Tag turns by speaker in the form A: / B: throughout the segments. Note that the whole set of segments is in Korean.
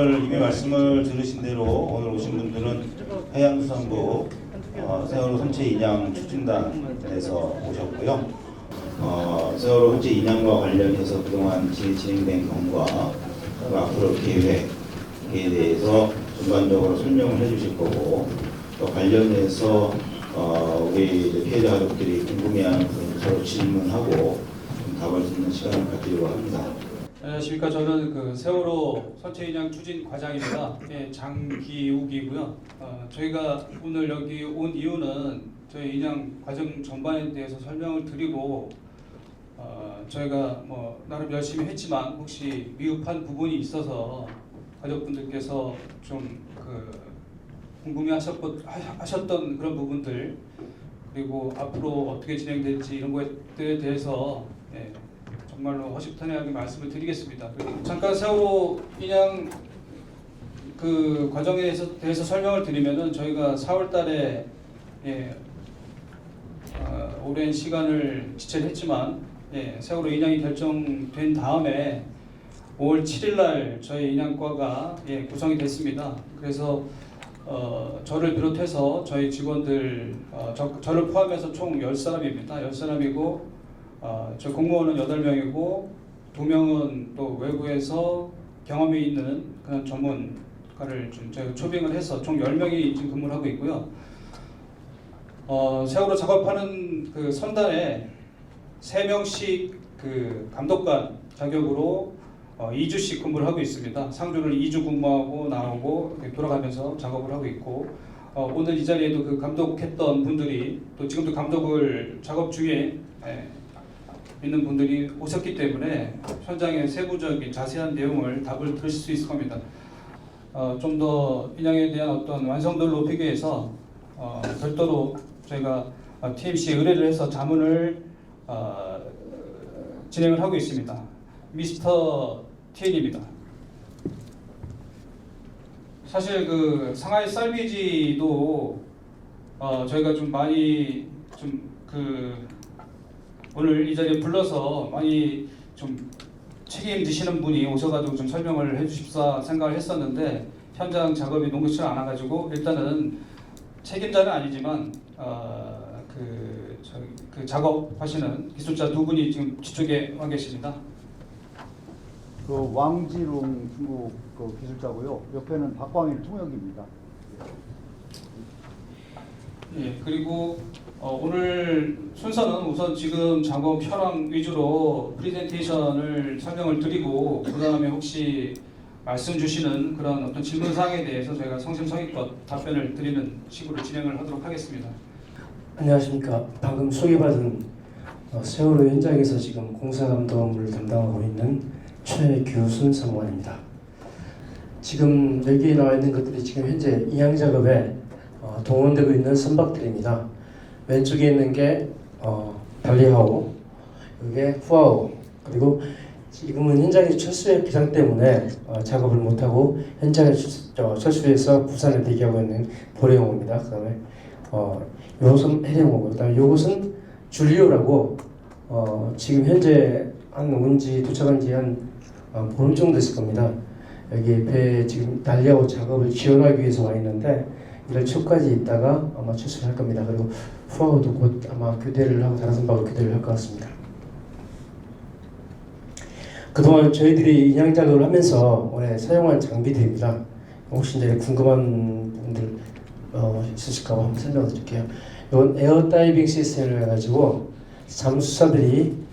A: 오늘 이미 말씀을 들으신 대로 오늘 오신 분들은 해양수산부 세월호 선체 인양 추진단에서 오셨고요. 세월호 선체 인양과 관련해서 그동안 진행된 경과 그리고 앞으로 계획에 대해서 전반적으로 설명을 해주실 거고, 또 관련해서 우리 피해자 가족들이 궁금해하는 부분 서로 질문하고 좀 답을 듣는 시간을 가지려고 합니다.
B: 안녕하십니까. 저는 그 세월호 선체 인양 추진 과장입니다. 예, 장기욱이고요. 저희가 오늘 여기 온 이유는 저희 인양 과정 전반에 대해서 설명을 드리고, 저희가 뭐 나름 열심히 했지만 혹시 미흡한 부분이 있어서 가족분들께서 좀 궁금해하셨던 그런 부분들, 그리고 앞으로 어떻게 진행될지 이런 것들에 대해서 정말로 허심탄회하게 말씀을 드리겠습니다. 잠깐 세월호 인양 그 과정에 대해서 설명을 드리면은, 저희가 4월달에 오랜 시간을 지체했지만 세월호 인양이 결정된 다음에 5월 7일날 저희 인양과가 구성이 됐습니다. 그래서 저를 비롯해서 저희 직원들, 저를 포함해서 총 10사람입니다. 10사람이고 저 공무원은 8명이고 2명은 또 외부에서 경험이 있는 그런 전문가를 좀 저희가 초빙을 해서 총 10명이 지금 근무를 하고 있고요. 세월호 작업하는 그 선단에 3명씩 그 감독관 자격으로 2주씩 근무를 하고 있습니다. 상주를 2주 근무하고 나오고 돌아가면서 작업을 하고 있고, 오늘 이 자리에도 그 감독했던 분들이 또 지금도 감독을 작업 중에 있는 분들이 오셨기 때문에 현장의 세부적인 자세한 내용을 답을 들으실 수 있을 겁니다. 좀 더 인양에 대한 어떤 완성도를 높이기 위해서 별도로 저희가 TMC에 의뢰를 해서 자문을 진행을 하고 있습니다. 미스터 TN입니다. 사실 그 상하이 살비지도 저희가 좀 많이 오늘 이 자리에 불러서 많이 좀 책임지시는 분이 오셔가지고 좀 설명을 해주십사 생각을 했었는데, 현장 작업이 녹록치 않아가지고 일단은 책임자는 아니지만 그 작업하시는 기술자 2분이 지금 뒤쪽에 와 계십니다.
C: 그 왕지롱 중국 그 기술자고요. 옆에는 박광일 통역입니다.
B: 그리고 오늘 순서는 우선 지금 작업 현황 위주로 프레젠테이션을 설명을 드리고, 그 다음에 혹시 말씀 주시는 그런 어떤 질문 사항에 대해서 저희가 성심성의껏 답변을 드리는 식으로 진행을 하도록 하겠습니다.
D: 안녕하십니까. 방금 소개받은 세월호 현장에서 지금 공사감독을 담당하고 있는 최규순 사무관입니다. 지금 여기에 나와 있는 것들이 지금 현재 인양 작업에 동원되고 있는 선박들입니다. 왼쪽에 있는 게 발리하오, 이게 후아오, 그리고 지금은 현장에서 철수의 기상 때문에 작업을 못하고 현장에 철수해서 부산에 대기하고 있는 보레용호입니다. 그 다음에 요것은 해령호고, 그 다음에 요것은 줄리오라고 지금 현재 온지 도착한 지 한 보름 정도 됐을 겁니다. 여기 배 지금 달리하고 작업을 지원하기 위해서 와 있는데, 이달 초까지 있다가 아마 출소할 겁니다. 그리고 후하고도 곧 아마 교대를 하고 다른 선박으로 교대를 할 것 같습니다. 그동안 저희들이 인양 작업을 하면서 올해 사용한 장비들입니다. 혹시 이제 궁금한 분들 있으실까 봐 한번 설명을 드릴게요. 이건 에어 다이빙 시스템을 해가지고 잠수사들이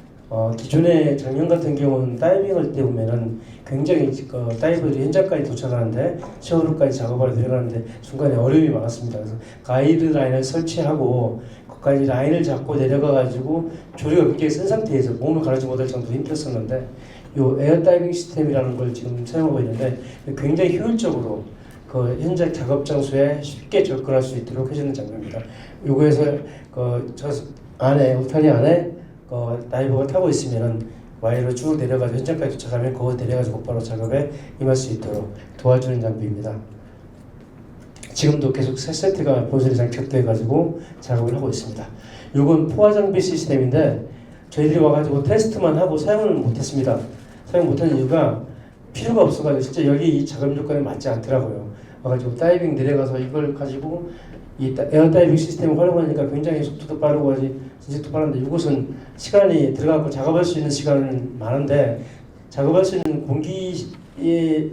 D: 기존에 작년 같은 경우는 다이빙할 때 보면은 굉장히 다이버들이 현장까지 도착하는데 세월호까지 작업하러 들어가는데 중간에 어려움이 많았습니다. 그래서 가이드 라인을 설치하고 거기까지 라인을 잡고 내려가가지고 조류가 굉장히 센 상태에서 몸을 가르지 못할 정도로 힘들었었는데, 이 에어 다이빙 시스템이라는 걸 지금 사용하고 있는데 굉장히 효율적으로 그 현장 작업 장소에 쉽게 접근할 수 있도록 해주는 장비입니다. 요거에서 저 안에 울타리 안에 다이버가 타고 있으면은 와이로 쭉 내려가서 현장까지 도착하면 그거 내려가지고 곧바로 작업에 임할 수 있도록 도와주는 장비입니다. 지금도 계속 세 세트가 본선에 장착돼가지고 작업을 하고 있습니다. 이건 포화 장비 시스템인데 저희들이 와가지고 테스트만 하고 사용을 못했습니다. 사용 못한 이유가 필요가 없어가지고 실제 여기 이 작업 요건에 맞지 않더라고요. 와가지고 다이빙 내려가서 이걸 가지고 이 에어 다이빙 시스템을 활용하니까 굉장히 속도도 빠르고 아주 진척도 빠른데 이곳은 시간이 들어가고 작업할 수 있는 시간은 많은데 작업할 수 있는 공기에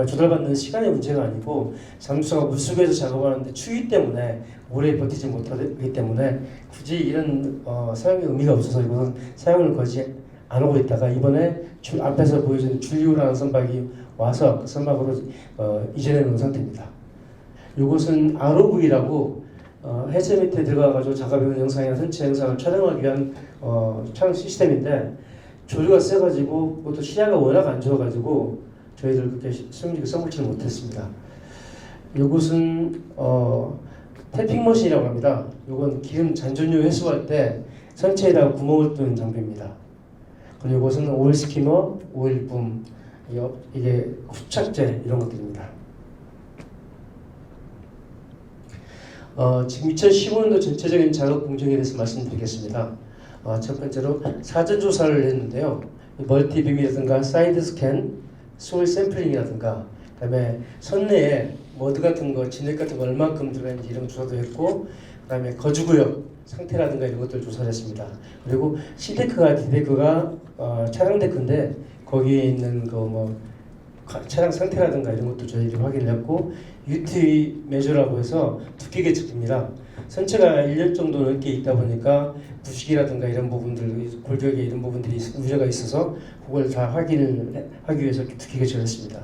D: 조달받는 시간의 문제가 아니고 잠수사가 물속에서 작업하는데 추위 때문에 오래 버티지 못하기 때문에 굳이 이런 사용의 의미가 없어서 이것은 사용을 거의 안 하고 있다가 이번에 앞에서 보여준 줄리오라는 선박이 와서 그 선박으로 이전해 놓은 상태입니다. 이것은 ROV라고 해제 밑에 들어가가지고 작업용 영상이나 선체 영상을 촬영하기 위한 촬영 시스템인데 조류가 세가지고 그것도 시야가 워낙 안 좋아가지고 저희들 그렇게 수영직을 써보지는 못했습니다. 이것은 태핑 머신이라고 합니다. 이건 기름 잔존유 회수할 때 선체에다가 구멍을 뚫는 장비입니다. 그리고 이것은 오일 스키머, 오일 붐, 이게 후착제 이런 것들입니다. 지금 2015년도 전체적인 작업 공정에 대해서 말씀드리겠습니다. 첫 번째로 사전 조사를 했는데요. 멀티빔이라든가 사이드 스캔, 소일 샘플링이라든가 그다음에 선내에 머드 같은 거, 진액 같은 거 얼만큼 들어있는지 이런 조사도 했고 그다음에 거주구역 상태라든가 이런 것들 조사를 했습니다. 그리고 C데크가 D데크가 차량 데크인데 거기에 있는 그 차량 상태라든가 이런 것도 저희들이 확인을 했고 UT 메저라고 해서 두께계 측입니다. 선체가 1년 정도 넘게 있다 보니까 부식이라든가 이런 부분들, 골격에 이런 부분들이 우려가 있어서 그걸 다 확인을 하기 위해서 두께계측을 했습니다.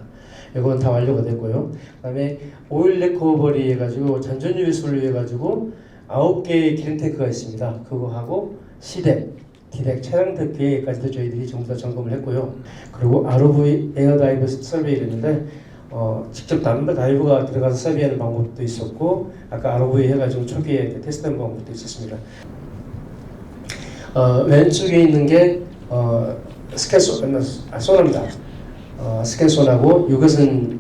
D: 이건 다 완료가 됐고요. 그다음에 오일 레커버리 해가지고 잔존유 회수를 해가지고 9개의 기름 탱크가 있습니다. 그거 하고 C덱, D덱, 차량 데크에까지도 저희들이 전부 다 점검을 했고요. 그리고 ROV 에어 다이브 서베이를 했는데 직접 다이브가 들어가서 서베이하는 방법도 있었고 아까 ROV 해가지고 초기에 테스트한 방법도 있었습니다. 왼쪽에 있는 게 소나입니다. 스캔소나고 이것은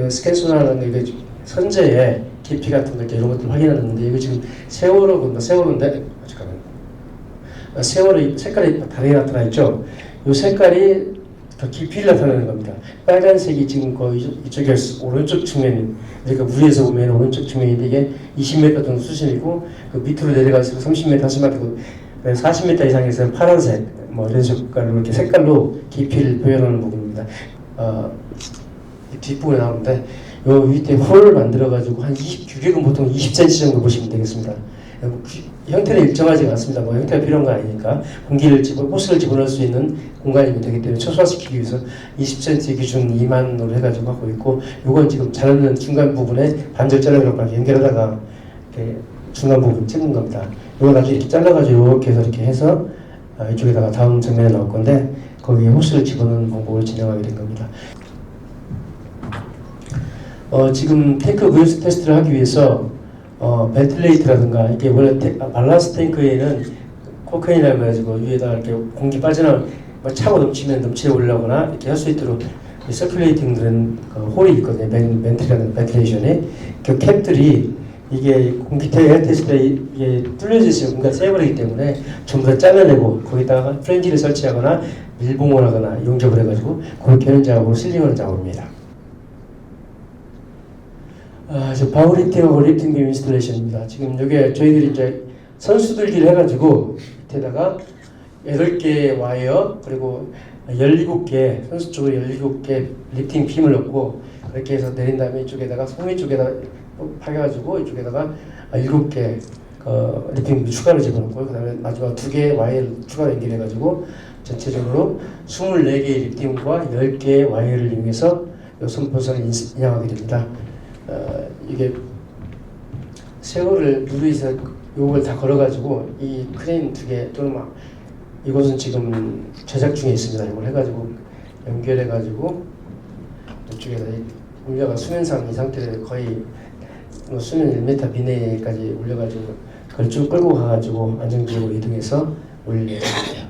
D: 스캔소나는 이게 선재의 깊이 같은 거 이런 것들 확인하는데 이거 지금 세월호인데 잠깐만 세월호 색깔이 다르게 나타나 있죠. 이 색깔이 더 깊이를 나타내는 겁니다. 빨간색이 지금 이쪽에 오른쪽 측면, 그러니까 위에서 보면 오른쪽 측면인데 이게 20m 정도 수심이고 그 밑으로 내려갈수록 30m, 40m, 40m 이상에서는 파란색, 이런 색깔로 이렇게 색깔로 깊이를 표현하는 부분입니다. 뒷부분에 나오는데 요 밑에 홀을 만들어 가지고 한 20규격은 보통 20cm 정도 보시면 되겠습니다. 형태는 일정하지 않습니다. 형태가 필요한 거 아니니까 호스를 집어넣을 수 있는 공간이 되기 때문에 최소화시키기 위해서 20cm 기준 2만으로 해가지고 하고 있고, 이건 지금 자르는 중간 부분에 반절 자르려고 연결하다가 이렇게 중간 부분 찍은 겁니다. 이걸 가지고 이렇게 잘라가지고 이렇게 해서 이렇게 해서 이쪽에다가 다음 장면에 나올 건데 거기에 호스를 집어넣는 방법을 진행하게 된 겁니다. 지금 탱크 그레스 테스트를 하기 위해서 벤틀레이트라든가 이게 원래 발라스트 탱크에는 코카인이라고 해가지고 위에다 이렇게 공기 차고 넘치면 넘치게 올라오거나 이렇게 할 수 있도록 서큘레이팅 된 홀이 있거든요. 벤틀레이션에 그 캡들이 이게 공기 에어 테스트에 이게 뚫려져 있으면 공기가 새버리기 때문에 전부 다 잘라내고 거기다가 프렌지를 설치하거나 밀봉을 하거나 용접을 해가지고 그걸 겨는 작업으로 실링하는 작업입니다. 바울 리프팅하고 리프팅 빔 인스톨레이션입니다. 지금 여기에 저희들이 이제 선수들기를 해가지고 밑에다가 8개 와이어 그리고 17개 선수 쪽으로 17개 리프팅 빔을 넣고 그렇게 해서 내린 다음에 이쪽에다가 소미 쪽에다 파겨가지고 이쪽에다가 7개 리프팅 빔 추가로 집어넣고 그 다음에 마지막 2개 와이어를 추가로 연결해가지고 전체적으로 24개의 리프팅과 10개의 와이어를 이용해서 선포선을 인양하게 됩니다. 이게 세월을 누리에서 요걸 다 걸어가지고 이 크레인 2개 또는 이것은 지금 제작 중에 있습니다. 이걸 해가지고 연결해가지고 이쪽에다 올려가 수면상 이 상태를 거의 수면 1m 미내까지 올려가지고 그걸 쭉 끌고 가가지고 안정지역으로 이동해서 올릴 예정입니다.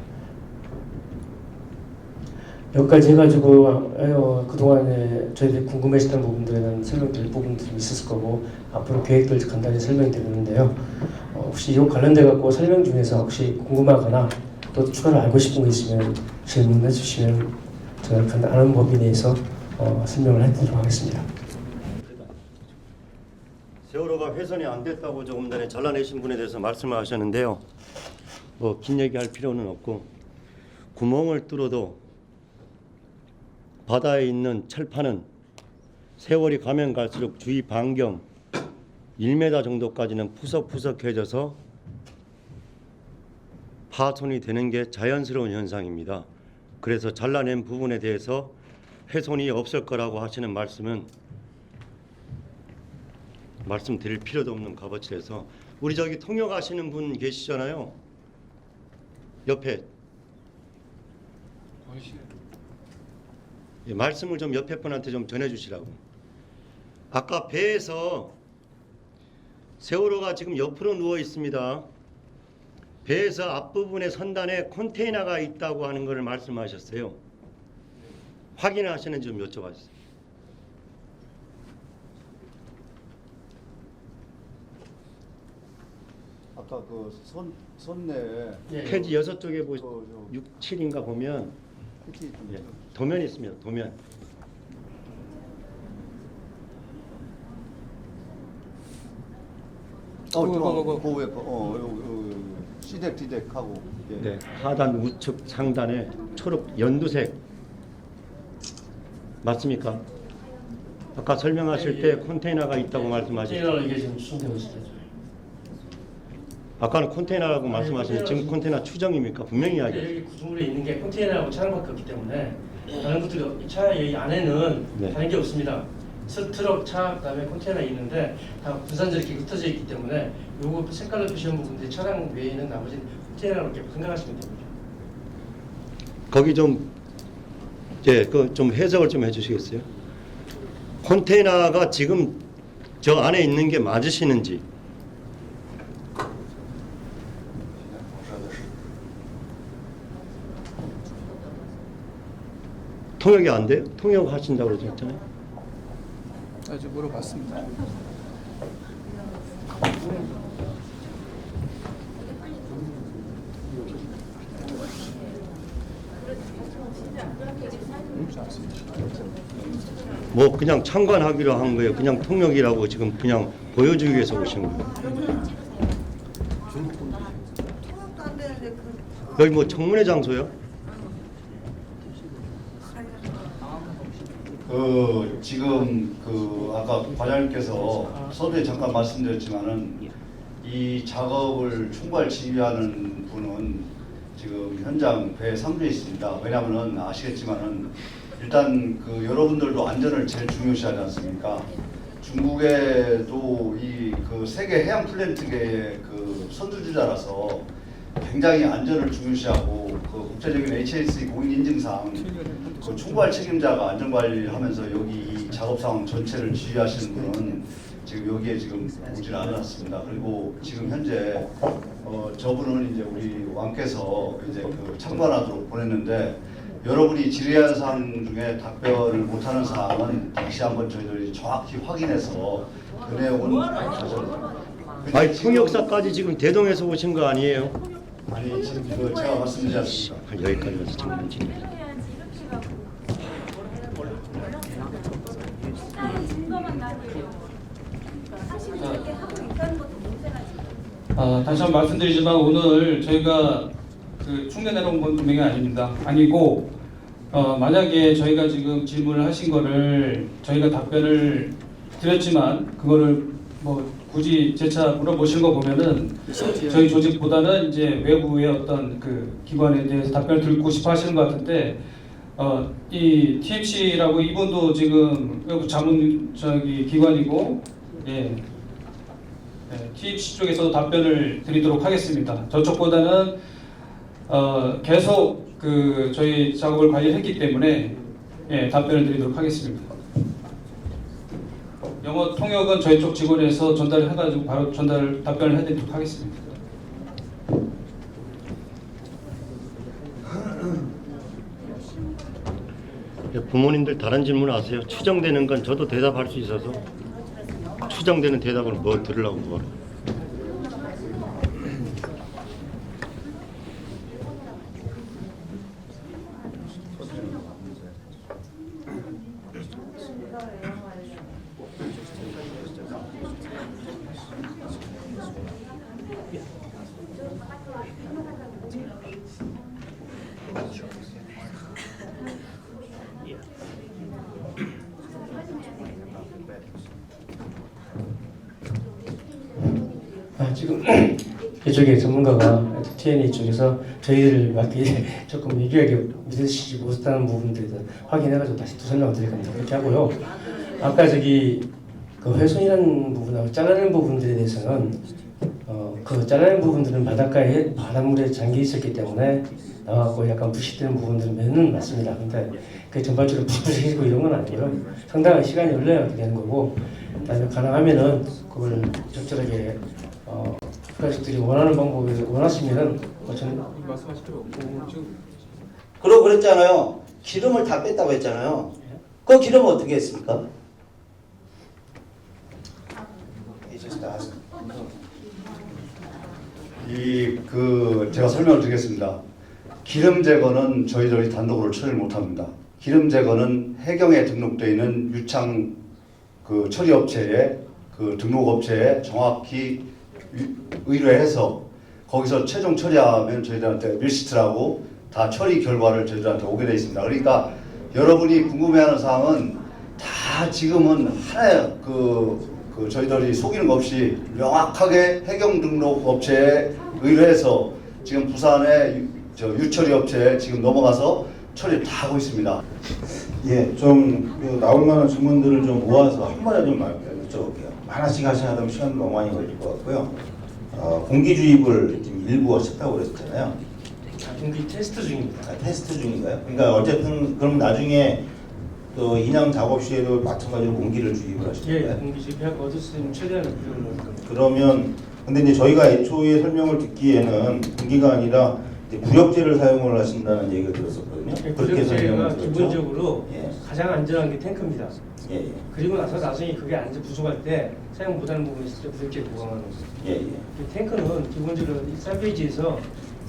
D: 여기까지 해가지고 그동안에 저희들이 궁금해했던 부분들에 대한 설명드릴 부분들이 있었을 거고 앞으로 계획들 간단히 설명드리는데요. 혹시 이 관련돼 갖고 설명 중에서 혹시 궁금하거나 또 추가로 알고 싶은 거 있으면 질문해 주시면 제가 간단한 범위 내에서 설명을 해드리도록 하겠습니다.
E: 세월호가 훼손이 안 됐다고 조금 전에 잘라내신 분에 대해서 말씀을 하셨는데요. 뭐 긴 얘기할 필요는 없고 구멍을 뚫어도 바다에 있는 철판은 세월이 가면 갈수록 주위 반경 1m 정도까지는 푸석푸석해져서 파손이 되는 게 자연스러운 현상입니다. 그래서 잘라낸 부분에 대해서 훼손이 없을 거라고 하시는 말씀은 말씀드릴 필요도 없는 값어치라서 우리 저기 통역하시는 분 계시잖아요. 옆에 예, 말씀을 좀 옆에 분한테 좀 전해주시라고. 아까 배에서 세월호가 지금 옆으로 누워 있습니다. 배에서 앞부분에 선단에 컨테이너가 있다고 하는 것을 말씀하셨어요. 확인하시는지 좀 여쭤봐주세요.
C: 아까 그 선내에
E: 페이지 6쪽에
C: 그,
E: 6, 7인가 보면
C: PT 좀
E: 예, 도면이 있습니다. 도면.
C: 그 위에 시덱 디덱하고 예.
E: 네, 하단 우측 상단에 초록 연두색 맞습니까? 아까 설명하실 때 컨테이너가 있다고 말씀하셨죠.
D: 컨테이너를 이게 지금 수송되고 있습니다.
E: 아까는 컨테이너라고 말씀하시는데 지금 컨테이너 추정입니까? 분명히 이야기했어요.
D: 여기 구조물에 있는 게 컨테이너하고 차량밖에 없기 때문에 다른 것들이 차 여기 안에는
E: 네.
D: 다른 게 없습니다. 트럭, 차, 그다음에 컨테이너 있는데 다 분산적이게 흩어져 있기 때문에 요거 색깔로 표시한 부분들이 차량 외에 있는 나머지는 컨테이너로 이렇게 생각하시면 됩니다.
E: 거기 좀 예, 그 좀 해석을 좀 해주시겠어요? 컨테이너가 지금 저 안에 있는 게 맞으시는지. 통역이 안 돼요? 통역 하신다고 그러셨잖아요.
F: 아주 물어봤습니다.
E: 뭐 그냥 참관하기로 한 거예요. 그냥 통역이라고 지금 그냥 보여주기 위해서 오신 거예요. 여기 뭐 청문회 장소요?
C: 지금 아까 과장님께서 서두에 잠깐 말씀드렸지만은 이 작업을 총괄 지휘하는 분은 지금 현장 배 상주에 있습니다. 왜냐하면은 아시겠지만은 일단 여러분들도 안전을 제일 중요시하지 않습니까? 중국에도 이 세계 해양 플랜트계의 선두주자라서 굉장히 안전을 중요시하고 국제적인 HAC 공인 인증상 총괄 책임자가 안전관리하면서 여기 이 작업 상황 전체를 지휘하시는 분은 지금 여기에 지금 오질 않았습니다. 그리고 지금 현재 저분은 이제 우리 왕께서 이제 참관하도록 보냈는데 여러분이 질의한 사항 중에 답변을 못하는 사항은 다시 한번 저희들이 정확히 확인해서 그 내용은
E: 아니 통역사까지 지금 대동에서 오신 거 아니에요?
C: 아니 지금 제가 말씀드리지 않습니다.
E: 여기까지 와서 정말 진짜.
G: 증거만 나와요. 사실 이렇게 하고 있다는 것도 문제가 지금.
B: 다시 한번 말씀드리지만 오늘 저희가 충전해놓은 건 분명히 아니고 만약에 저희가 지금 질문을 하신 거를 저희가 답변을 드렸지만 그거를 뭐 굳이 재차 물어보신 거 보면은 저희 조직보다는 이제 외부의 어떤 기관에 대해서 답변을 듣고 싶어 하시는 것 같은데 이 TMC라고 이분도 지금 외부 자문 기관이고 TMC 쪽에서도 답변을 드리도록 하겠습니다. 저쪽보다는 계속 저희 작업을 관리했기 때문에 답변을 드리도록 하겠습니다. 영어 통역은 저희 쪽 직원에서 전달을 해가지고 바로 답변을 해드리도록 하겠습니다.
E: 부모님들 다른 질문 아세요? 추정되는 건 저도 대답할 수 있어서 추정되는 대답을 뭐 들으려고 뭐.
D: 지금 이쪽에 전문가가 TNA 쪽에서 저희를 맞게 조금 유리하게 믿으시지 못하는 부분들에 대해서 확인해가지고 다시 또 설명을 드릴 겁니다. 그렇게 하고요. 아까 저기 그 훼손이라는 부분하고 잘라낸 부분들에 대해서는 그 잘라낸 부분들은 바닷가에 바닷물에 잠겨 있었기 때문에 나와갖고 약간 부식되는 부분들은 맞습니다. 근데 그 전반적으로 부식이고 이런 건 아니고요. 상당한 시간이 흘러야 어떻게 하는 거고, 그다음에 가능하면은 그걸 적절하게 가족들이 원하는 방법을 원하시면은
F: 말씀하실 필요 없고 지금
H: 그러고 그랬잖아요. 기름을 다 뺐다고 했잖아요. 그 기름은 어떻게 했습니까?
C: 제가 설명을 드리겠습니다. 기름 제거는 저희들이 단독으로 처리를 못합니다. 기름 제거는 해경에 등록되어 있는 유창 그 처리업체에 그 등록업체에 정확히 의뢰해서 거기서 최종 처리하면 저희들한테 밀시트라고 다 처리 결과를 저희들한테 오게 되어 있습니다. 그러니까 여러분이 궁금해하는 사항은 다 지금은 하나의 저희들이 속이는 것 없이 명확하게 해경 등록 업체에 의뢰해서 지금 부산의 유처리 업체에 지금 넘어가서 처리를 다 하고 있습니다.
A: 예, 좀 나올 만한 질문들을 좀 모아서 한 번에 좀 여쭤볼게요. 하나씩 하시면 시간 너무 많이 걸릴 것 같고요. 공기 주입을 지금 일부 하셨다고 그랬잖아요.
D: 공기 테스트 중입니다.
A: 테스트 중인가요? 그러니까 어쨌든 그럼 나중에 또 인양 작업 시에도 마찬가지로 공기를 주입을 하실
D: 예,
A: 건가요?
D: 공기 주입하고 얻을 수 있는 최대한 구조를 넣을 겁니다.
A: 그러면 근데 이제 저희가 애초에 설명을 듣기에는 공기가 아니라 이제 부력제를 사용을 하신다는 얘기를 들었었거든요. 그렇게 설명을
D: 부력제가
A: 들었죠.
D: 기본적으로
A: 예.
D: 가장 안전한 게 탱크입니다.
A: 예, 예.
D: 그리고 나서 나중에 그게 안전 부족할 때 사용 못하는 부분이 있을 때 부력제를 보강하는 거죠.
A: 예, 예.
D: 이 탱크는 기본적으로 이 살베이지에서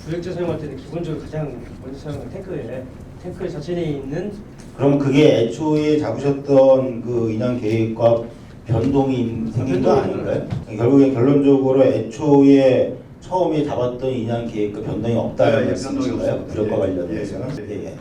D: 부력제 사용할 때는 기본적으로 가장 먼저 사용하는 탱크의 자체에 있는
A: 그럼 그게 애초에 잡으셨던 그 인양 계획과 변동이 생긴 거 아닌가요? 결국엔 결론적으로 애초에 처음에 잡았던 인양 계획과 변동이 없다는
C: 예,
A: 말씀이신가요?
C: 변동이
A: 부력과
C: 없습니다.
A: 관련해서는.
C: 예,
A: 예, 예.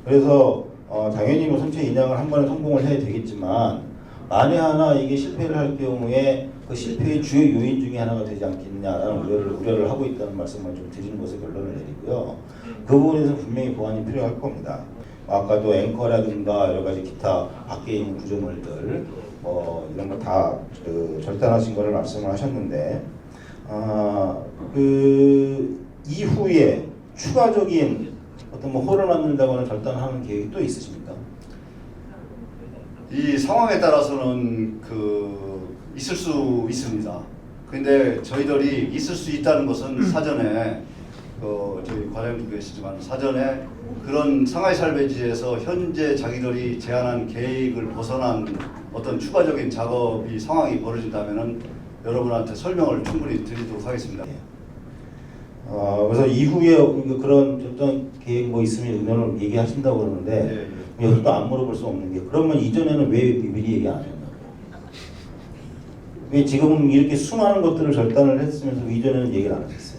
A: 그래서 당연히 뭐 선체 인양을 한 번에 성공을 해야 되겠지만 만에 하나 이게 실패를 할 경우에 그 실패의 주요 요인 중에 하나가 되지 않겠느냐라는 우려를 하고 있다는 말씀을 좀 드리는 것에 결론을 내리고요. 그 부분에서 분명히 보완이 필요할 겁니다. 아까도 앵커라든가 여러 가지 기타 밖에 있는 구조물들 뭐 이런 거 다 절단하신 거를 말씀을 하셨는데 그 이후에 추가적인 어떤 뭐 홀을 만든다거나 절단하는 계획이 또 있으십니까?
C: 이 상황에 따라서는 있을 수 있습니다. 근데 저희들이 있을 수 있다는 것은 사전에 저희 과장님도 계시지만 사전에 그런 상하이 살베지에서 현재 자기들이 제안한 계획을 벗어난 어떤 추가적인 작업이 상황이 벌어진다면은 여러분한테 설명을 충분히 드리도록 하겠습니다.
A: 그래서 이후에 그런 어떤 계획 뭐 있으면 의견을 얘기하신다고 그러는데 여기 또 안 물어볼 수 없는 게 그러면 이전에는 왜 미리 얘기 안 했나요? 왜 지금 이렇게 수많은 것들을 절단을 했으면서 이전에는 얘기를 안 하셨어요?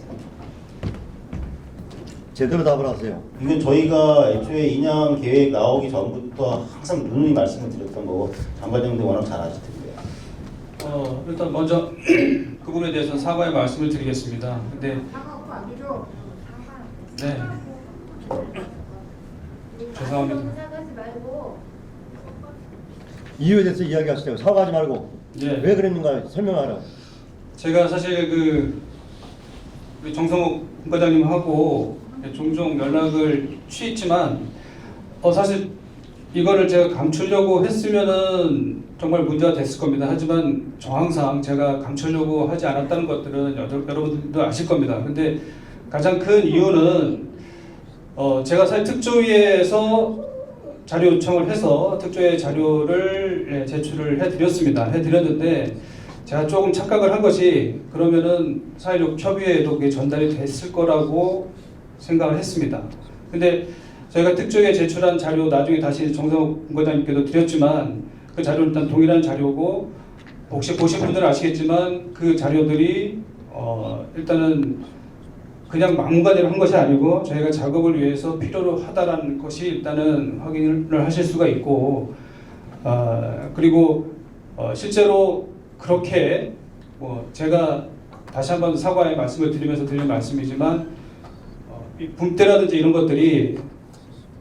E: 제대로 답을 하세요.
A: 이건 저희가 애초에 인양 계획 나오기 전부터 항상 누누이 말씀을 드렸던 거고 장 과장님도 워낙 잘 아실 텐데요.
B: 일단 먼저 그 부분에 대해서는 사과의 말씀을 드리겠습니다. 근데 네. 죄송합니다.
G: 사과하지 말고
E: 이유에 대해서 이야기하시죠. 사과하지 말고.
B: 예.
E: 왜 그랬는가 설명하라.
B: 제가 사실 우리 정성욱 국과장님하고 종종 연락을 취했지만 사실 이거를 제가 감추려고 했으면은 정말 문제가 됐을 겁니다. 하지만 정황상 제가 감추려고 하지 않았다는 것들은 여러분들도 아실 겁니다. 근데 가장 큰 이유는 제가 사실 특조위에서 자료 요청을 해서 특조위 자료를 제출을 해드렸는데 제가 조금 착각을 한 것이 그러면은 사회적 협의회에도 그게 전달이 됐을 거라고 생각을 했습니다. 근데 저희가 특조위에 제출한 자료 나중에 다시 정성욱 본부장님께도 드렸지만 그 자료는 일단 동일한 자료고 혹시 보신 분들은 아시겠지만 그 자료들이 일단은 그냥 막무가내로 한 것이 아니고 저희가 작업을 위해서 필요로 하다라는 것이 일단은 확인을 하실 수가 있고, 그리고 실제로 그렇게 뭐 제가 다시 한번 사과의 말씀을 드리면서 드리는 말씀이지만 이 붐대라든지 이런 것들이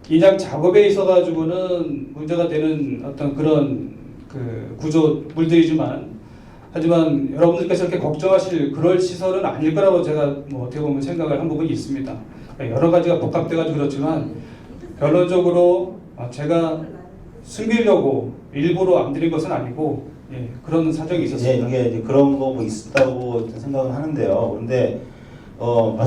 B: 인양 작업에 있어가지고는 문제가 되는 어떤 그런 그 구조물들이지만, 하지만 여러분들께서 이렇게 걱정하실 그럴 시설은 아닐 거라고 제가 뭐 어떻게 보면 생각을 한 부분이 있습니다. 여러 가지가 복합돼가지고 그렇지만 결론적으로 제가 숨기려고 일부러 안 드린 것은 아니고, 예, 그런 사정이 있었습니다.
A: 이게 이제 그런 거 뭐 있었다고 생각은 하는데요. 그런데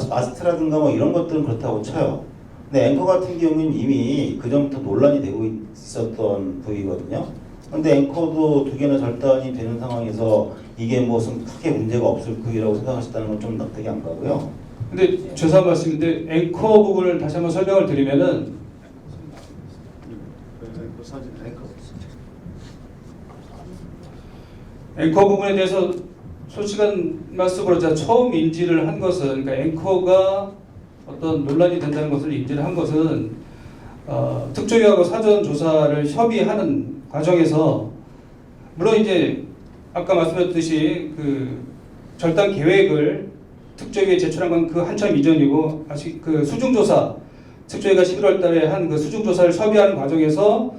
A: 마스트라든가 뭐 이런 것들은 그렇다고 쳐요. 근데 앵커 같은 경우는 이미 그 전부터 논란이 되고 있었던 부위거든요. 근데 앵커도 2개나 절단이 되는 상황에서 이게 무슨 크게 문제가 없을 부위라고 생각하셨다는 건 좀 납득이 안 가고요.
B: 근데 죄송한 말씀인데 앵커 부분을 다시 한번 설명을 드리면은,
C: 그 사진
B: 앵커 부분에 대해서 솔직한 말씀으로 제가 처음 인지를 한 것은, 그러니까 앵커가 어떤 논란이 된다는 것을 인지를 한 것은 특조위하고 사전 조사를 협의하는 과정에서, 물론 이제 아까 말씀드렸듯이 그 절단 계획을 특조위에 제출한 건 그 한참 이전이고, 아직 그 수중조사, 특조위가 11월달에 한 그 수중조사를 협의하는 과정에서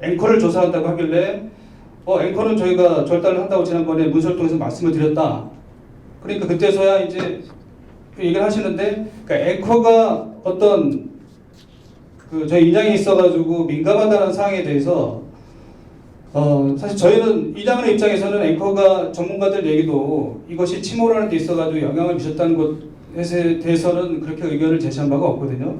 B: 앵커를 조사한다고 하길래 앵커는 저희가 절단을 한다고 지난번에 문서를 통해서 말씀을 드렸다. 그러니까 그때서야 이제 그 얘기를 하시는데, 그러니까 앵커가 어떤 그 저희 인양이 있어가지고 민감하다는 사항에 대해서 사실 저희는 인양하는 입장에서는 앵커가 전문가들 얘기도 이것이 침몰하는 데 있어가지고 영향을 미쳤다는 것에 대해서는 그렇게 의견을 제시한 바가 없거든요.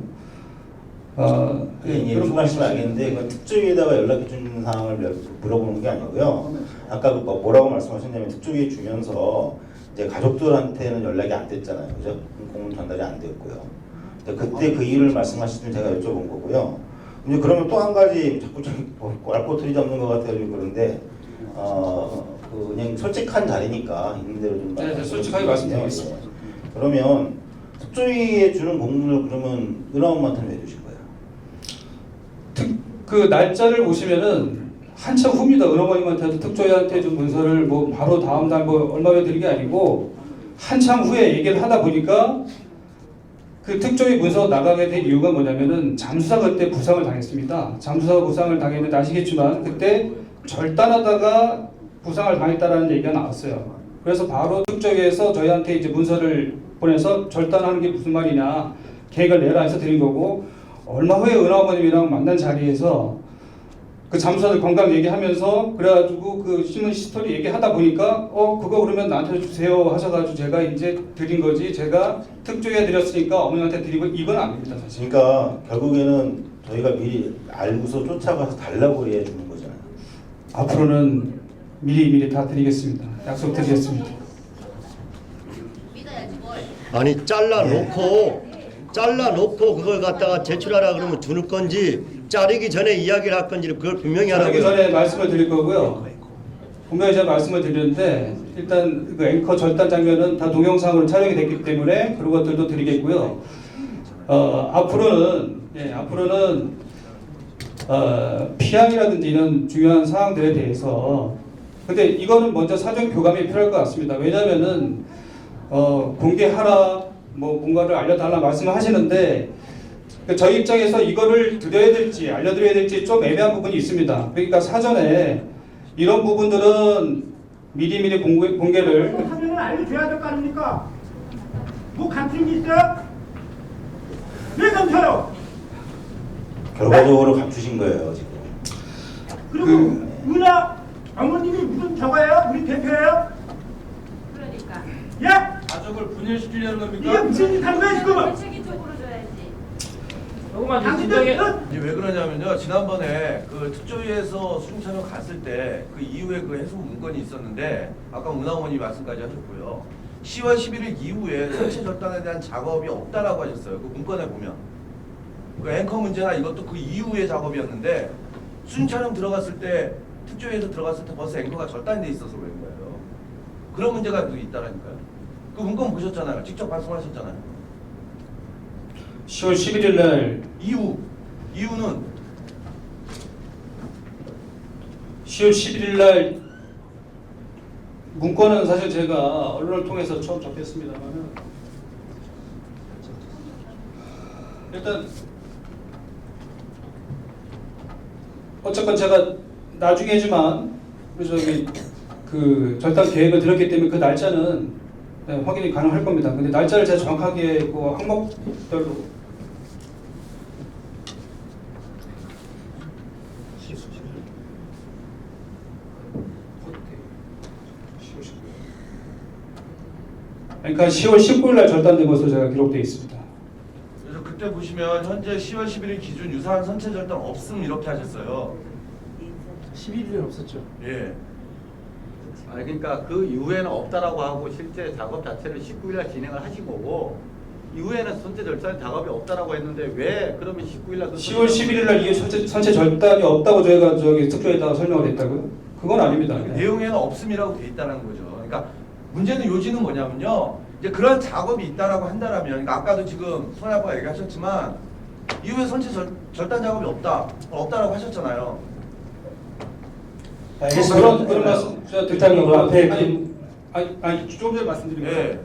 A: 예, 무슨 말씀인지 알겠는데 그건 특조위에다가 연락해 주는 상황을 물어보는 게 아니고요. 아까 뭐라고 말씀하셨냐면 특조위에 주면서 이제 가족들한테는 연락이 안 됐잖아요, 그죠? 공문 전달이 안 됐고요. 그때 그 이유를 말씀하시면 제가 여쭤본 거고요. 이제 그러면 또 한 가지 자꾸 알코트리 잡는 것 같아가지고 그런데 그냥 솔직한 자리니까 있는 대로 좀
B: 네, 솔직하게 말씀드리겠습니다.
A: 그러면 특조위에 주는 공문을 그러면 은하원한테는 왜 주신 거예요?
B: 그 날짜를 보시면은 한참 후입니다. 은어머님한테도 특조위한테 준 문서를 뭐 바로 다음 달 뭐 얼마 후에 드린 게 아니고 한참 후에 얘기를 하다 보니까 그 특조위 문서 나가게 된 이유가 뭐냐면은 잠수사 그때 부상을 당했습니다. 잠수사 부상을 당했는데 아시겠지만 그때 절단하다가 부상을 당했다라는 얘기가 나왔어요. 그래서 바로 특조위에서 저희한테 이제 문서를 보내서 절단하는 게 무슨 말이냐, 계획을 내라 해서 드린 거고, 얼마 후에 은하어머님이랑 만난 자리에서 그 잠수사들 건강 얘기하면서 그래가지고 그 신문 스토리 얘기하다 보니까 그거 그러면 나한테 주세요 하셔가지고 제가 이제 드린 거지, 제가 특조위에 드렸으니까 어머님한테 드리고 이건 아닙니다 사실.
A: 그러니까 결국에는 저희가 미리 알고서 쫓아가서 달라고 해 주는 거잖아요.
B: 앞으로는 미리 다 드리겠습니다. 약속 드리겠습니다.
E: 아니 잘라놓고 그걸 갖다가 제출하라 그러면 주는 건지 자르기 전에 이야기를 할 건지를 그걸 분명히 하라고요.
B: 자르기 전에 말씀을 드릴 거고요. 분명히 제가 말씀을 드리는데 일단 그 앵커 절단 장면은 다 동영상으로 촬영이 됐기 때문에 그런 것들도 드리겠고요. 앞으로는 피항이라든지 이런 중요한 사항들에 대해서, 근데 이거는 먼저 사전 교감이 필요할 것 같습니다. 왜냐하면은 공개하라, 뭐 뭔가를 알려달라 말씀을 하시는데 저희 입장에서 이거를 드려야 될지 알려드려야 될지 좀 애매한 부분이 있습니다. 그러니까 사전에 이런 부분들은 미리 공개를
I: 하면은 알려줘야 될 거 아닙니까? 뭐 감추는 게 있어요? 왜 감춰요?
A: 결과적으로 감추신 거예요 지금.
I: 그리고 은하 어머님이 무슨 저거예요? 우리 대표예요?
G: 그러니까
I: 예?
F: 가족을 분열시키려는
I: 이게
F: 겁니까?
I: 무슨 짓 하는 거야 지금은?
G: 세계적으로 줘야지.
F: 조금만
I: 당신들
F: 이게 왜 그러냐면요, 지난번에 그 특조위에서 수중촬영 갔을 때 그 이후에 그 해소 문건이 있었는데 아까 문화원이 말씀까지 하셨고요. 10월 11일 이후에 선체 절단에 대한 작업이 없다라고 하셨어요. 그 문건에 보면 그 앵커 문제나 이것도 그 이후의 작업이었는데 수중촬영 들어갔을 때, 특조위에서 들어갔을 때 벌써 앵커가 절단돼 있어서 그런 거예요. 그런 문제가 또 있다라니까요. 그 문건 보셨잖아요. 직접 발송하셨잖아요.
B: 10월 11일 날
F: 이유는
B: 10월 11일 날 문건은 사실 제가 언론을 통해서 처음 접했습니다만은 일단 어쨌건 제가 나중에지만 우리 저기 그 절단 계획을 들었기 때문에 그 날짜는 확인이 가능할 겁니다. 근데 날짜를 제가 정확하게 그 항목별로 그러니까 10월 19일 날 절단된 것으로 제가 기록되어 있습니다.
F: 그래서 그때 보시면 현재 10월 11일 기준 유사한 선체 절단 없음 이렇게 하셨어요.
D: 11일은 없었죠.
F: 예.
J: 아니 그러니까 그 이후에는 없다라고 하고 실제 작업 자체를 19일날 진행을 하신 거고 이후에는 선체 절단 작업이 없다라고 했는데 왜 그러면 19일날
B: 10월 11일 날 이게 선체 절단이 없다고 저희가 저기 특조에다가 설명을 했다고요? 그건 아닙니다.
F: 내용에는 없음이라고 돼 있다는 거죠. 그러니까 문제는 요지는 뭐냐면요. 이제 그런 작업이 있다라고 한다라면, 그러니까 아까도 지금 손 아빠가 얘기하셨지만 이후에 선체 절단 작업이 없다라고 하셨잖아요.
B: 그런 말씀 제가
D: 일단 그 앞에
B: 아니 좀 전에 말씀드린 거예요.
F: 예.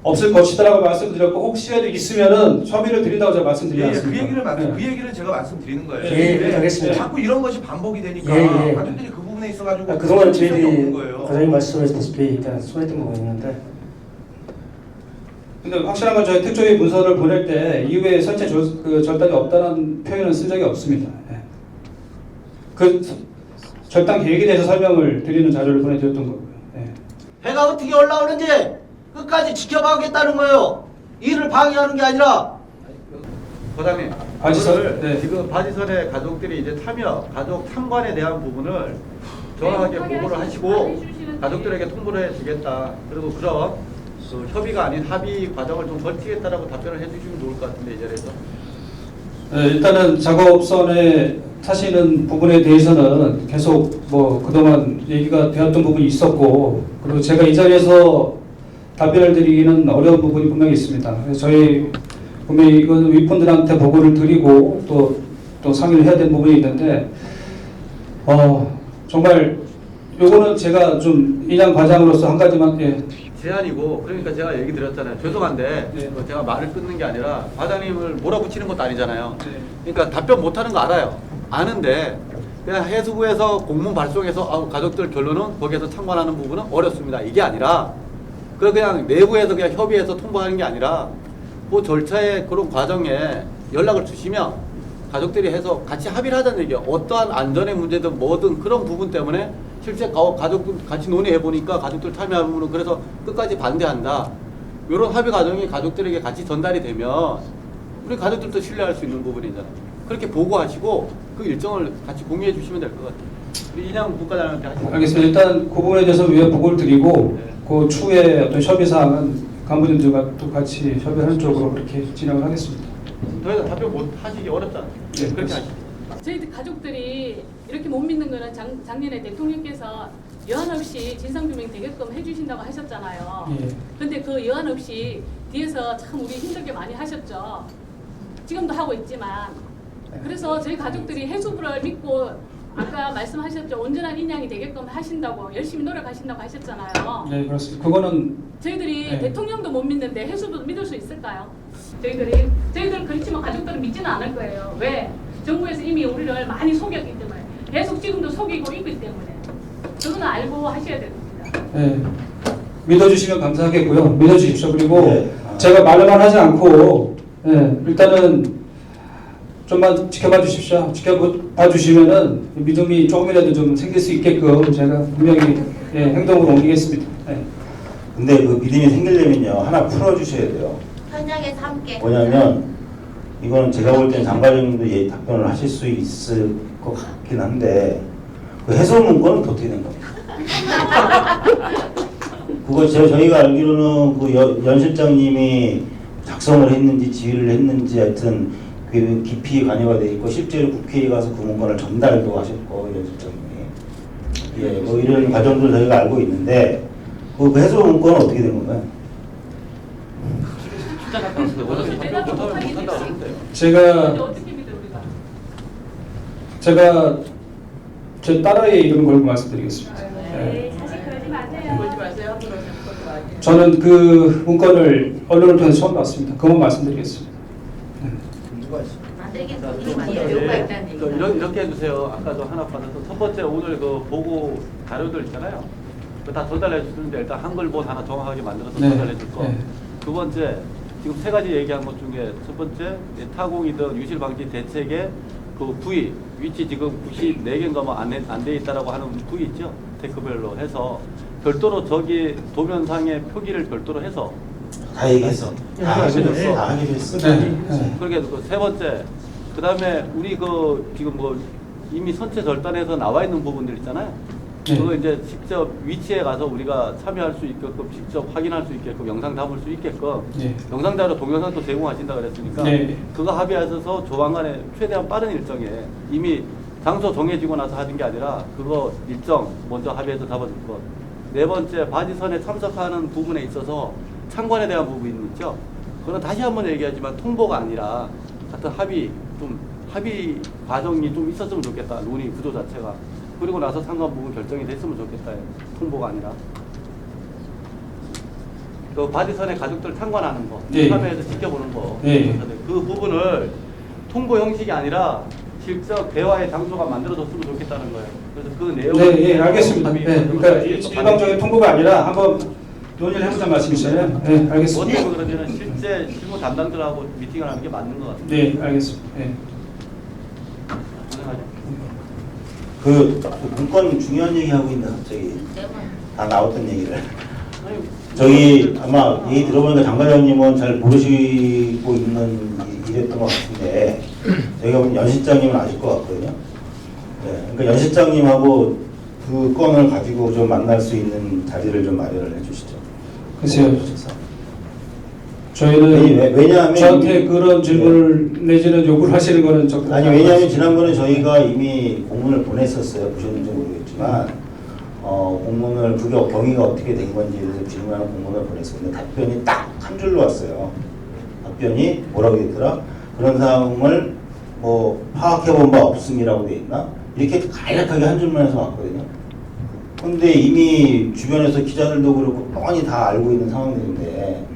B: 없을 것이다라고 말씀드렸고 혹시라도 있으면은 협의를 드린다고 제가 말씀드리지
F: 예,
B: 않습니까?
F: 그 얘기를 제가 말씀드리는 거예요.
D: 예,
F: 근데
D: 알겠습니다.
F: 자꾸 이런 것이 반복이 되니까
D: 예, 예.
F: 가족들이 그 부분에 있어가지고
D: 그동안
F: 신빙성이
D: 저희들이
F: 없는 거예요.
D: 과장님 말씀하셨다시피 일단 손했던 부분이 있는데
B: 근데 확실한 건 저희 특조위 문서를 보낼 때 이후에 선체 절단이 없다는 표현은 쓴 적이 없습니다. 예. 그 절단 계획에 대해서 설명을 드리는 자료를 보내드렸던 거고요. 예.
H: 해가 어떻게 올라오는지 끝까지 지켜봐야겠다는 거예요. 일을 방해하는 게 아니라.
J: 과장님,
B: 바지선,
J: 그거를
B: 네.
J: 지금 바지선에 가족들이 이제 참여, 가족 참관에 대한 부분을 정확하게 보고를 하시고 가족들에게 통보를 해주겠다. 그리고 그런 그 협의가 아닌 합의 과정을 좀 거치겠다라고 답변을 해주시면 좋을 것 같은데 이 자리에서.
B: 네, 일단은 작업선에 타시는 부분에 대해서는 계속 뭐 그동안 얘기가 되었던 부분이 있었고 그리고 제가 이 자리에서 답변을 드리기는 어려운 부분이 분명히 있습니다. 그래서 저희 분명히 이건 윗분들한테 보고를 드리고 또 상의를 해야 되는 부분이 있는데 정말 요거는 제가 좀 인양 과장으로서 한 가지만
J: 제안이고 그러니까 제가 얘기 드렸잖아요. 죄송한데
B: 네.
J: 제가 말을 끊는 게 아니라 과장님을 몰아붙이는 것도 아니잖아요.
B: 네.
J: 그러니까 답변 못하는 거 알아요. 아는데 그냥 해수부에서 공문 발송해서 가족들 결론은 거기에서 참관하는 부분은 어렵습니다. 이게 아니라 그냥 내부에서 그냥 협의해서 통보하는 게 아니라 그 절차의 그런 과정에 연락을 주시면 가족들이 해서 같이 합의를 하자는 얘기예요. 어떠한 안전의 문제든 뭐든 그런 부분 때문에 실제 가족들 같이 논의해 보니까 가족들 참여하면 그래서 끝까지 반대한다. 이런 합의 과정이 가족들에게 같이 전달이 되면 우리 가족들도 신뢰할 수 있는 부분이잖아요. 그렇게 보고하시고 그 일정을 같이 공유해 주시면 될 것 같아요. 우리 인양 국가장한테 하시면.
B: 알겠습니다. 일단 그 부분에 대해서 위에 보고를 드리고
J: 네.
B: 그 추후에 어떤 협의 사항은 간부님들과 또 같이 협의하는 쪽으로 그렇게 진행을 하겠습니다.
J: 더 이상 답변 못 하시기 어렵잖아요.
B: 네,
J: 그렇게 하시죠.
G: 저희 가족들이 이렇게 못 믿는 거는 작년에 대통령께서 여한 없이 진상규명 되게끔 해주신다고 하셨잖아요.
B: 예.
G: 근데 그 여한 없이 뒤에서 참 우리 힘들게 많이 하셨죠. 지금도 하고 있지만. 그래서 저희 가족들이 해수부를 믿고 아까 말씀하셨죠. 온전한 인양이 되게끔 하신다고 열심히 노력하신다고 하셨잖아요.
B: 네, 그렇습니다. 그거는
G: 저희들이
B: 네.
G: 대통령도 못 믿는데 해수부도 믿을 수 있을까요? 저희들 그렇지만 가족들은 믿지는 않을 거예요. 왜? 정부에서 이미 우리를 많이 속였기 때문에 계속 지금도 속이고 있기 때문에 그거는 알고 하셔야 됩니다.
B: 네, 믿어주시면 감사하겠고요. 믿어주십시오. 그리고
A: 네.
B: 제가 말만 하지 않고 일단은 좀만 지켜봐 주십시오. 지켜봐 주시면은 믿음이 조금이라도 좀 생길 수 있게끔 제가 분명히 행동으로 옮기겠습니다. 네.
A: 근데 그 믿음이 생기려면요 하나 풀어주셔야 돼요.
G: 현장에서 함께.
A: 뭐냐면 이거는 제가 볼 때는 장과장님도 답변을 하실 수 있을 것 같긴 한데 그 해소 문건은 어떻게 된 겁니까? 그거 저희가 알기로는 그 연 실장님이 작성을 했는지 지휘를 했는지 하여튼 그 깊이 관여가 돼 있고 실제로 국회에 가서 그 문건을 전달도 하셨고 연 실장님이 뭐 이런 과정들 저희가 알고 있는데 그 해소 문건은 어떻게 된 건가요?
J: 원하는 답변 못한다고
B: 제가
G: 어떻게 믿어 우리가?
B: 제가 제 딸아이의 이름을 걸고 말씀드리겠습니다.
G: 네, 사실 그러지 마세요.
K: 걸지 마세요.
B: 저는 그 문건을 언론을 통해서 처음 봤습니다. 그것만 말씀드리겠습니다.
J: 이렇게 해주세요. 아까 저 하나 받아서 첫 번째 오늘 그 보고 자료들 있잖아요. 그거 다 전달해 주는데 일단 한글본 하나 정확하게 만들어서
B: 네.
J: 전달해 줄 거.
B: 네.
J: 두 번째 지금 세 가지 얘기한 것 중에 첫 번째 타공이든 유실 방지 대책의 그 부위 위치 지금 94개인가 뭐 안 돼 있다라고 하는 부위 있죠. 테크별로 해서 별도로 저기 도면상의 표기를 별도로 해서
A: 다 얘기했어. 다 하기로 했어. 다 하기로 했어.
J: 그렇게 그 세 번째 그다음에 우리 그 지금 뭐 이미 선체 절단에서 나와 있는 부분들 있잖아요.
B: 네.
J: 그거 이제 직접 위치에 가서 우리가 참여할 수 있게끔 직접 확인할 수 있게끔 영상 담을 수 있게끔
B: 네.
J: 영상 자료 동영상도 제공하신다 그랬으니까
B: 네.
J: 그거 합의하셔서 조만간에 최대한 빠른 일정에 이미 장소 정해지고 나서 하는 게 아니라 그거 일정 먼저 합의해서 잡아줄 것. 네 번째 바지선에 참석하는 부분에 있어서 참관에 대한 부분이 있죠. 그건 다시 한번 얘기하지만 통보가 아니라 하여튼 합의 과정이 좀 있었으면 좋겠다. 논의 구조 자체가. 그리고 나서 상관 부분 결정이 됐으면 좋겠다. 통보가 아니라. 그 바지선에 가족들 참관하는 거,
B: 네.
J: 참여해서 지켜보는 거.
B: 네.
J: 그 부분을 통보 형식이 아니라 실적 대화의 장소가 만들어졌으면 좋겠다는 거예요. 그래서 그 내용을
B: 네, 예, 알겠습니다. 네, 그러니까 일방적인 통보가 아니라 한번 논의를 해보자는 말씀이시잖아요. 네, 알겠습니다.
J: 어떻게 그러면 실제 실무 담당들하고 미팅을 하는 게 맞는 것 같아요.
B: 네, 알겠습니다. 네.
A: 그 문건 중요한 얘기 하고 있나 갑자기 다 나왔던 얘기를. 저기 아마 얘기 들어보니까 장 과장님은 잘 모르시고 있는 일이었던 것 같은데 저희가 보면 연 실장님은 아실 것 같거든요. 네, 그러니까 연 실장님하고 그 건을 가지고 좀 만날 수 있는 자리를 좀 마련을 해주시죠.
B: 글쎄요. 저희는
A: 왜냐하면
B: 저한테 그런 질문을 내지는 요구를 하시는 거는 좀
A: 아니 왜냐하면 지난번에 저희가 이미 공문을 보냈었어요. 보셨는지 모르겠지만 공문을 그게 경위가 어떻게 된 건지에 대해서 질문하는 공문을 보냈었는데 답변이 딱 한 줄로 왔어요. 답변이 뭐라고 했더라? 그런 상황을 뭐 파악해본 바 없음이라고 돼 있나? 이렇게 간략하게 한 줄만 해서 왔거든요. 근데 이미 주변에서 기자들도 그렇고 뻔히 다 알고 있는 상황들인데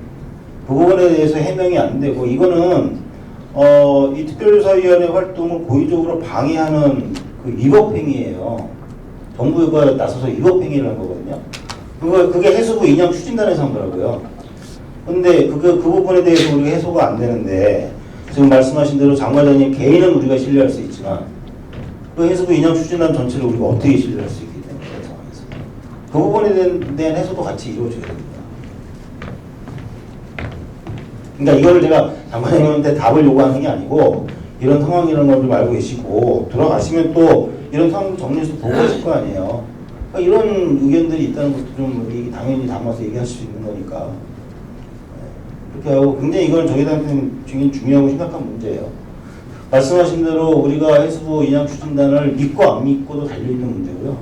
A: 그 부분에 대해서 해명이 안 되고 이거는 이 특별조사위원회 활동을 고의적으로 방해하는 그 위법행위예요. 정부가 나서서 위법행위를 한 거거든요. 그게 해수부 인양 추진단에서 한 거라고요. 근데 그 부분에 대해서 우리가 해소가 안 되는데 지금 말씀하신 대로 장 과장님 개인은 우리가 신뢰할 수 있지만 그 해수부 인양 추진단 전체를 우리가 어떻게 신뢰할 수 있겠냐 그런 상황에서 그 부분에 대한 해소도 같이 이루어져야 됩니다. 그러니까 이거를 제가 장 과장님한테 답을 요구하는 게 아니고 이런 상황이라는 걸 좀 알고 계시고 들어가시면 또 이런 상황 정리해서 보고 하실 거 아니에요. 그러니까 이런 의견들이 있다는 것도 좀 당연히 담아서 얘기할 수 있는 거니까 그렇게 하고 굉장히 이건 저희들한테는 굉장히 중요하고 심각한 문제예요. 말씀하신 대로 우리가 해수부 인양 추진단을 믿고 안 믿고도 달려있는 문제고요.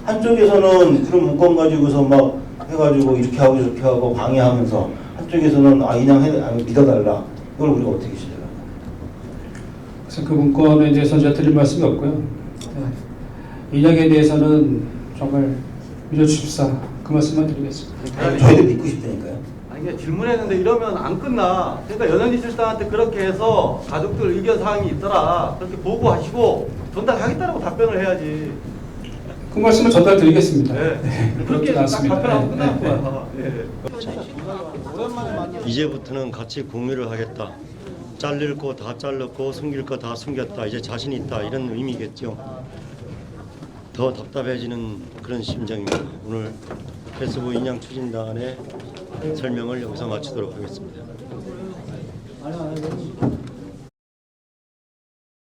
A: 한쪽에서는 그런 문건 가지고서 막 해가지고 이렇게 하고 저렇게 하고 방해하면서 한쪽에서는 믿어달라. 이걸 우리가 어떻게 신뢰하나?
B: 그래서 그 문건에 대해서 제가 드릴 말씀이 없고요. 인양에 대해서는 정말 믿어주십사 그 말씀만 드리겠습니다.
A: 저희도 믿고 싶다니까요.
J: 아니 그냥 질문했는데 이러면 안 끝나. 그러니까 연현지 실장한테 그렇게 해서 가족들 의견 사항이 있더라. 그렇게 보고하시고 전달하겠다라고 답변을 해야지.
B: 그 말씀을 전달드리겠습니다.
J: 네.
B: 그렇게
J: 그렇게 딱
B: 나왔습니다.
J: 답변하고 끝날
B: 네.
J: 거야. 네.
E: 이제부터는 같이 공유를 하겠다. 잘릴 거 다 잘랐고 숨길 거 다 숨겼다. 이제 자신 있다. 이런 의미겠죠. 더 답답해지는 그런 심정입니다. 오늘 해수부 인양 추진단의 설명을 여기서 마치도록 하겠습니다.